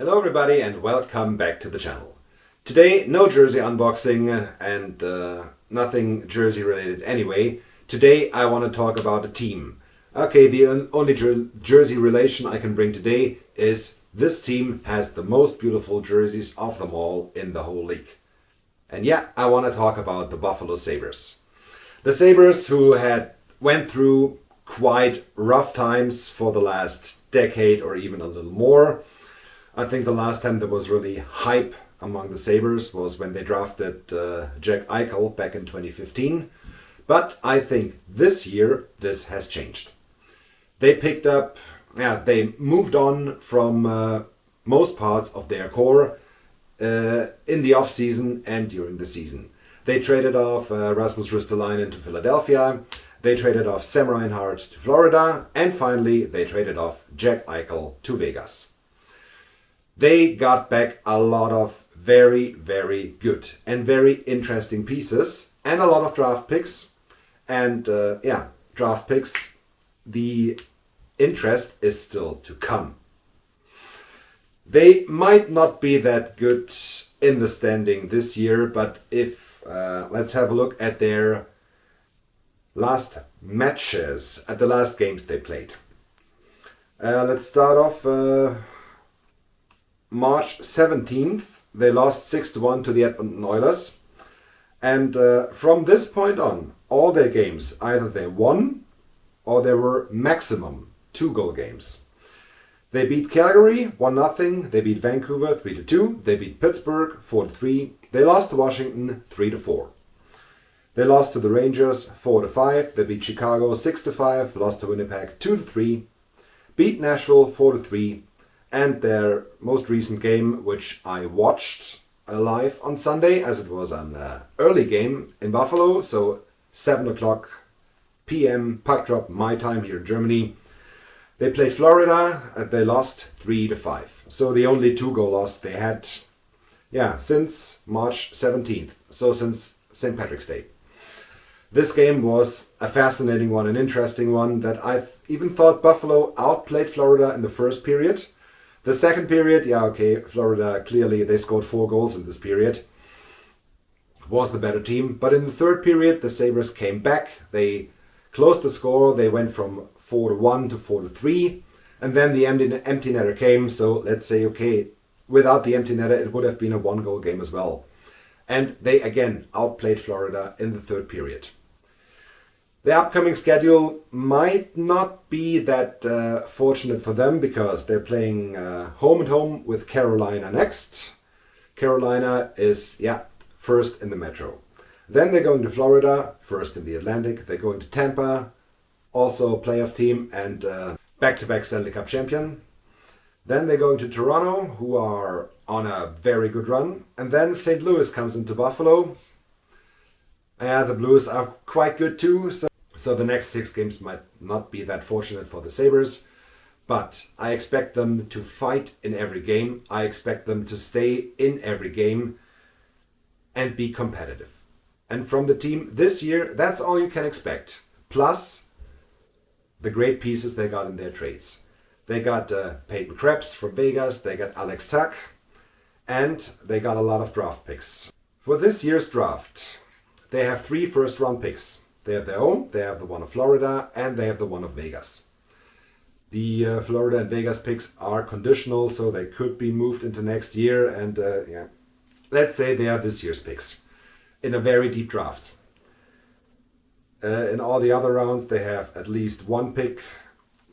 Hello everybody and welcome back to the channel. Today no jersey unboxing and nothing jersey related anyway. Today I want to talk about a team. Okay, the only jersey relation I can bring today is this team has the most beautiful jerseys of them all in the whole league. And yeah, I want to talk about the Buffalo Sabres. The Sabres who went through quite rough times for the last decade or even a little more. I think the last time there was really hype among the Sabres was when they drafted Jack Eichel back in 2015. But I think this year this has changed. They they moved on from most parts of their core in the off-season and during the season. They traded off Rasmus Ristolainen to Philadelphia. They traded off Sam Reinhart to Florida. And finally, they traded off Jack Eichel to Vegas. They got back a lot of very, very good and very interesting pieces and a lot of draft picks. And draft picks, the interest is still to come. They might not be that good in the standing this year, but if let's have a look at their last matches, at the last games they played. Let's start off March 17th. They lost 6-1 to the Edmonton Oilers. And from this point on, all their games, either they won or they were maximum 2-goal games. They beat Calgary 1-0. They beat Vancouver 3-2. They beat Pittsburgh 4-3. They lost to Washington 3-4. They lost to the Rangers 4-5. They beat Chicago 6-5. Lost to Winnipeg 2-3. Beat Nashville 4-3. And their most recent game, which I watched live on Sunday, as it was an early game in Buffalo, so 7 o'clock p.m. puck drop my time here in Germany. They played Florida and they lost 3-5. So the only 2-goal loss they had, since March 17th, so since St. Patrick's Day. This game was a fascinating one, an interesting one that I even thought Buffalo outplayed Florida in the first period. The second period, Florida clearly, they scored 4 goals in this period. Was the better team. But in the third period, the Sabres came back. They closed the score. They went from 4-1 to 4-3. And then the empty netter came. So let's say, without the empty netter, it would have been a 1-goal game as well. And they again outplayed Florida in the third period. The upcoming schedule might not be that fortunate for them because they're playing home and home with Carolina next. Carolina is, first in the Metro. Then they're going to Florida, first in the Atlantic. They're going to Tampa, also playoff team and back-to-back Stanley Cup champion. Then they're going to Toronto, who are on a very good run. And then St. Louis comes into Buffalo. The Blues are quite good too. So the next 6 games might not be that fortunate for the Sabres, but I expect them to fight in every game. I expect them to stay in every game and be competitive. And from the team this year, that's all you can expect. Plus the great pieces they got in their trades. They got Peyton Krebs from Vegas, they got Alex Tuch, and they got a lot of draft picks. For this year's draft, they have 3 first-round picks. They have their own, they have the one of Florida, and they have the one of Vegas. The Florida and Vegas picks are conditional, so they could be moved into next year. And let's say they are this year's picks in a very deep draft. In all the other rounds, they have at least 1 pick.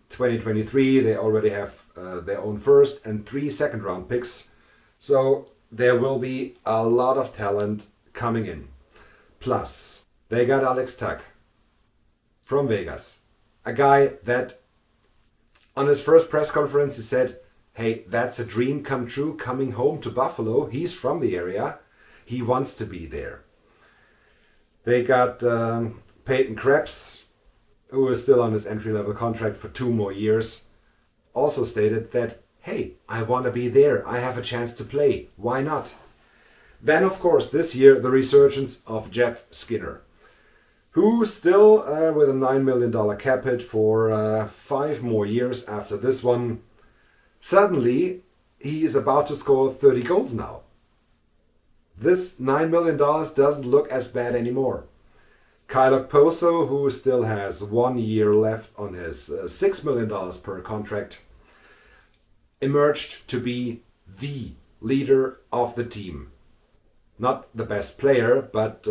2023, they already have their own first and 3 second-round picks. So there will be a lot of talent coming in. Plus, they got Alex Tuch from Vegas. A guy that on his first press conference he said, hey, that's a dream come true coming home to Buffalo. He's from the area. He wants to be there. They got Peyton Krebs, who is still on his entry-level contract for 2 more years. Also stated that, hey, I want to be there. I have a chance to play. Why not? Then, of course, this year, the resurgence of Jeff Skinner, who still with a $9 million cap hit for 5 more years after this one, suddenly he is about to score 30 goals now. This $9 million doesn't look as bad anymore. Kyle Poso, who still has 1 year left on his $6 million per contract, emerged to be the leader of the team. Not the best player, but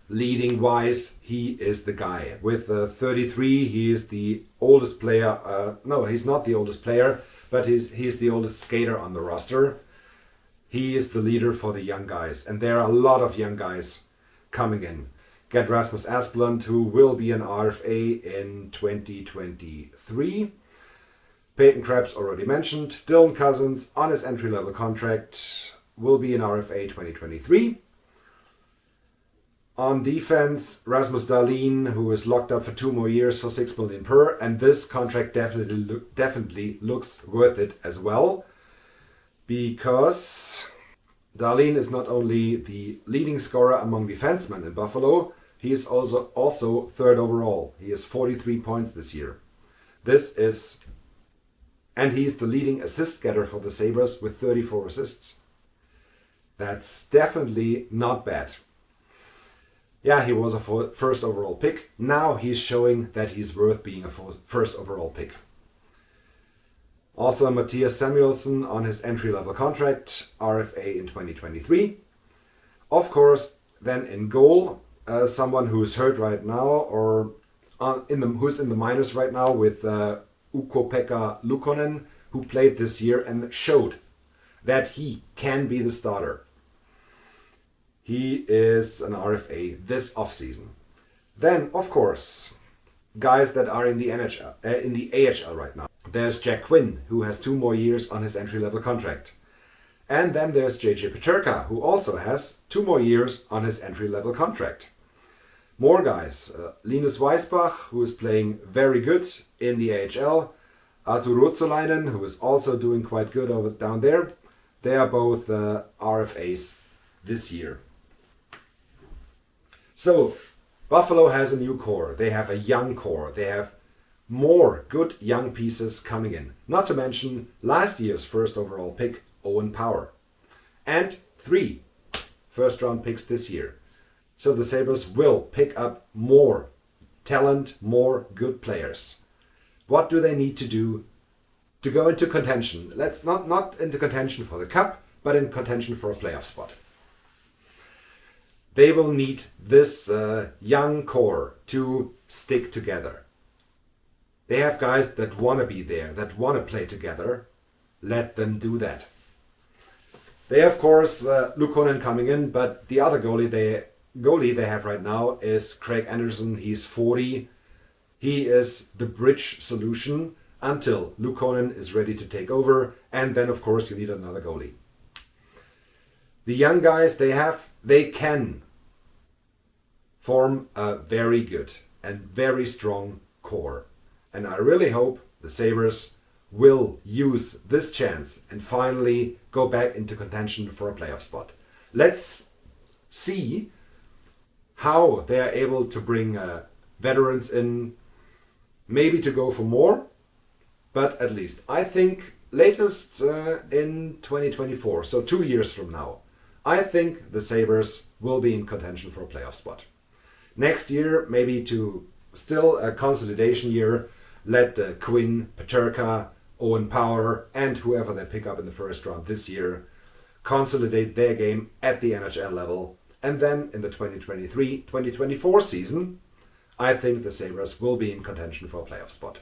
leading wise, he is the guy. With 33, he is the oldest player. No, he's not the oldest player, but he's the oldest skater on the roster. He is the leader for the young guys, and there are a lot of young guys coming in. Get Rasmus Asplund, who will be an RFA in 2023. Peyton Krebs already mentioned. Dylan Cousins on his entry-level contract will be an RFA 2023. On defense, Rasmus Dahlin, who is locked up for 2 more years for $6 million per, and this contract definitely looks worth it as well, because Dahlin is not only the leading scorer among defensemen in Buffalo, he is also third overall. He has 43 points this year. And he is the leading assist getter for the Sabres with 34 assists. That's definitely not bad. Yeah, he was a first overall pick. Now he's showing that he's worth being a first overall pick. Also, Matthias Samuelsson on his entry-level contract, RFA in 2023. Of course, then in goal, someone who is hurt right now, or who's in the minors right now with Ukko-Pekka Luukkonen, who played this year and showed that he can be the starter. He is an RFA this offseason. Then, of course, guys that are in the AHL right now. There's Jack Quinn, who has 2 more years on his entry-level contract. And then there's JJ Peterka, who also has 2 more years on his entry-level contract. More guys. Linus Weisbach, who is playing very good in the AHL. Arttu Ruotsalainen, who is also doing quite good down there. They are both RFAs this year. So, Buffalo has a new core. They have a young core. They have more good young pieces coming in. Not to mention last year's first overall pick, Owen Power. And 3 first-round picks this year. So the Sabres will pick up more talent, more good players. What do they need to do to go into contention? Let's not into contention for the cup, but in contention for a playoff spot. They will need this young core to stick together. They have guys that want to be there, that want to play together. Let them do that. They have, of course, Luukkonen coming in, but the other goalie they have right now is Craig Anderson. He's 40. He is the bridge solution until Luukkonen is ready to take over, and then, of course, you need another goalie. The young guys they can form a very good and very strong core. And I really hope the Sabres will use this chance and finally go back into contention for a playoff spot. Let's see how they are able to bring veterans in, maybe to go for more, but at least I think latest in 2024, so 2 years from now, I think the Sabres will be in contention for a playoff spot. Next year, maybe to still a consolidation year, let Quinn, Peterka, Owen Power, and whoever they pick up in the first round this year consolidate their game at the NHL level. And then in the 2023-2024 season, I think the Sabres will be in contention for a playoff spot.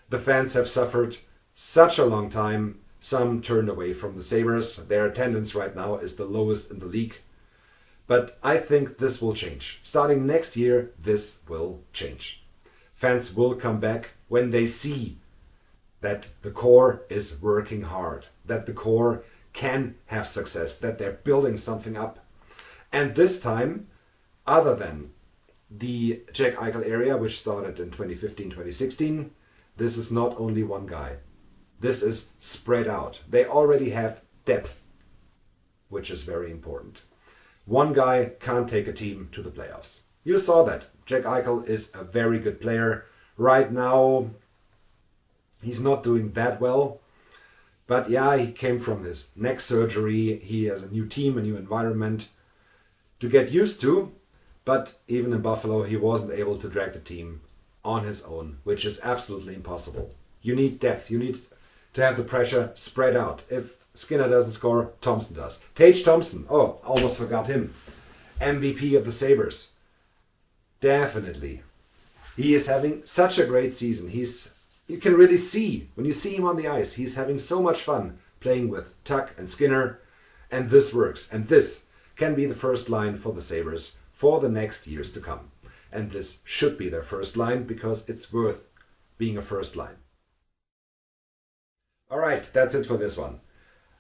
The fans have suffered such a long time. Some turned away from the Sabres. Their attendance right now is the lowest in the league. But I think this will change. Starting next year, this will change. Fans will come back when they see that the core is working hard, that the core can have success, that they're building something up. And this time, other than the Jack Eichel area, which started in 2015-2016, this is not only one guy. This is spread out. They already have depth, which is very important. One guy can't take a team to the playoffs. You saw that. Jack Eichel is a very good player. Right now, he's not doing that well. But yeah, he came from his neck surgery. He has a new team, a new environment to get used to. But even in Buffalo, he wasn't able to drag the team on his own, which is absolutely impossible. You need depth. You need to have the pressure spread out. If Skinner doesn't score, Thompson does. Tage Thompson, oh, almost forgot him. MVP of the Sabres. Definitely. He is having such a great season. You can really see, when you see him on the ice, he's having so much fun playing with Tuck and Skinner. And this works. And this can be the first line for the Sabres for the next years to come. And this should be their first line because it's worth being a first line. All right, that's it for this one.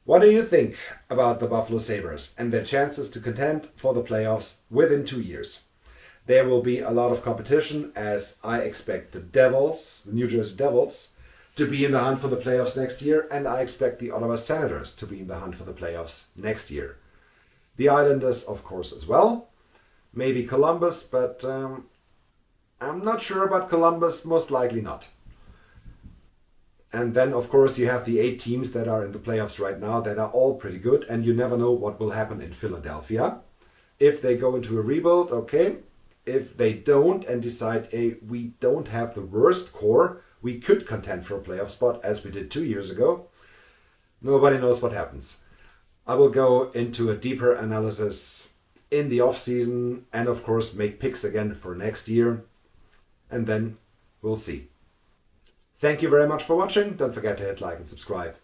What do you think about the Buffalo Sabres and their chances to contend for the playoffs within 2 years? There will be a lot of competition as I expect the Devils, the New Jersey Devils, to be in the hunt for the playoffs next year, and I expect the Ottawa Senators to be in the hunt for the playoffs next year. The Islanders, of course, as well. Maybe Columbus, but I'm not sure about Columbus, most likely not. And then, of course, you have the 8 teams that are in the playoffs right now that are all pretty good, and you never know what will happen in Philadelphia. If they go into a rebuild, okay. If they don't and decide, hey, we don't have the worst core, we could contend for a playoff spot as we did 2 years ago. Nobody knows what happens. I will go into a deeper analysis in the off-season and, of course, make picks again for next year. And then we'll see. Thank you very much for watching. Don't forget to hit like and subscribe.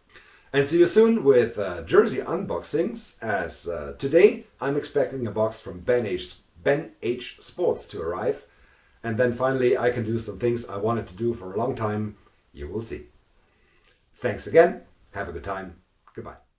And see you soon with jersey unboxings, as today I'm expecting a box from Ben H Sports to arrive. And then finally I can do some things I wanted to do for a long time. You will see. Thanks again. Have a good time. Goodbye.